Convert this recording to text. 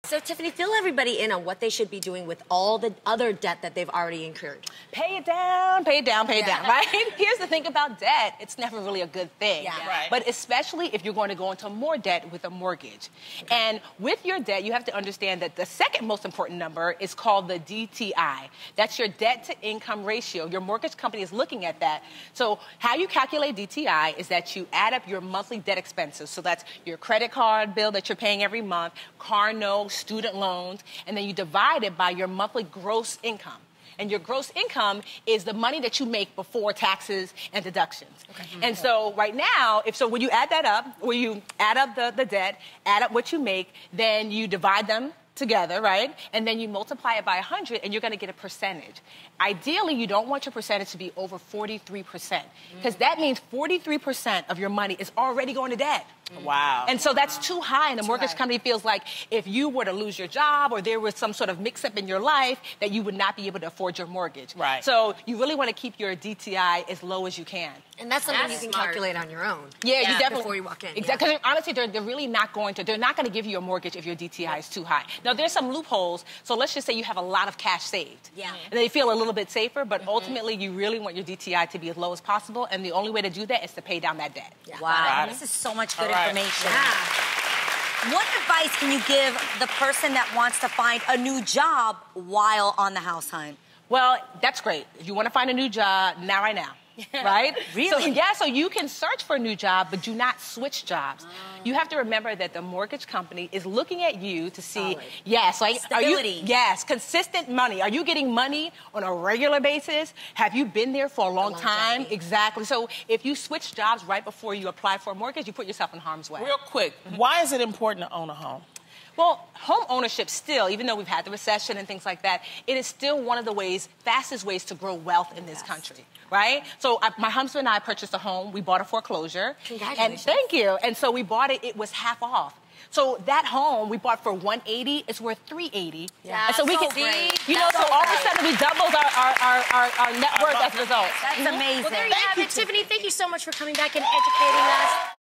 So, Tiffany, fill everybody in on what they should be doing with all the other debt that they've already incurred. Pay it down, pay it down, pay it down, right? Here's the thing about debt. It's never really a good thing. Yeah. Right. But especially if you're going to go into more debt with a mortgage. Okay. And with your debt, you have to understand that the second most important number is called the DTI. That's your debt to income ratio. Your mortgage company is looking at that. So how you calculate DTI is that you add up your monthly debt expenses. So that's your credit card bill that you're paying every month, car notes, student loans, and then you divide it by your monthly gross income. And your gross income is the money that you make before taxes and deductions. Okay. And so right now, when you add that up, when you add up the debt, add up what you make, then you divide them together, right? And then you multiply it by 100 and you're going to get a percentage. Ideally, you don't want your percentage to be over 43% because that means 43% of your money is already going to debt. Wow. And so that's too high, and the mortgage company feels like if you were to lose your job or there was some sort of mix-up in your life, that you would not be able to afford your mortgage. Right. So you really want to keep your DTI as low as you can. And that's something you can calculate on your own. Yeah, you definitely. Before you walk in. Exactly. Because honestly, they're really not going to, they're not going to give you a mortgage if your DTI is too high. Now, there's some loopholes. So let's just say you have a lot of cash saved. Yeah. And they feel a little bit safer, but ultimately you really want your DTI to be as low as possible. And the only way to do that is to pay down that debt. Yeah. Wow. This is so much good information. Yeah. What advice can you give the person that wants to find a new job while on the house hunt? Well, that's great. If you want to find a new job, right now. Right? Really? So you can search for a new job, but do not switch jobs. You have to remember that the mortgage company is looking at you to see, Stability. Consistent money. Are you getting money on a regular basis? Have you been there for a long time? Exactly. So if you switch jobs right before you apply for a mortgage, you put yourself in harm's way. Real quick, why is it important to own a home? Well, home ownership still, even though we've had the recession and things like that, it is still one of the fastest ways to grow wealth in this country, right? So my husband and I purchased a home. We bought a foreclosure. Congratulations. And thank you. And so we bought it. It was half off. So that home we bought for $180. It's worth $380. Yeah. And so we can great. so all of a sudden we doubled our net worth as a result. That's amazing. Well, there you have it. Tiffany, thank you so much for coming back and educating us.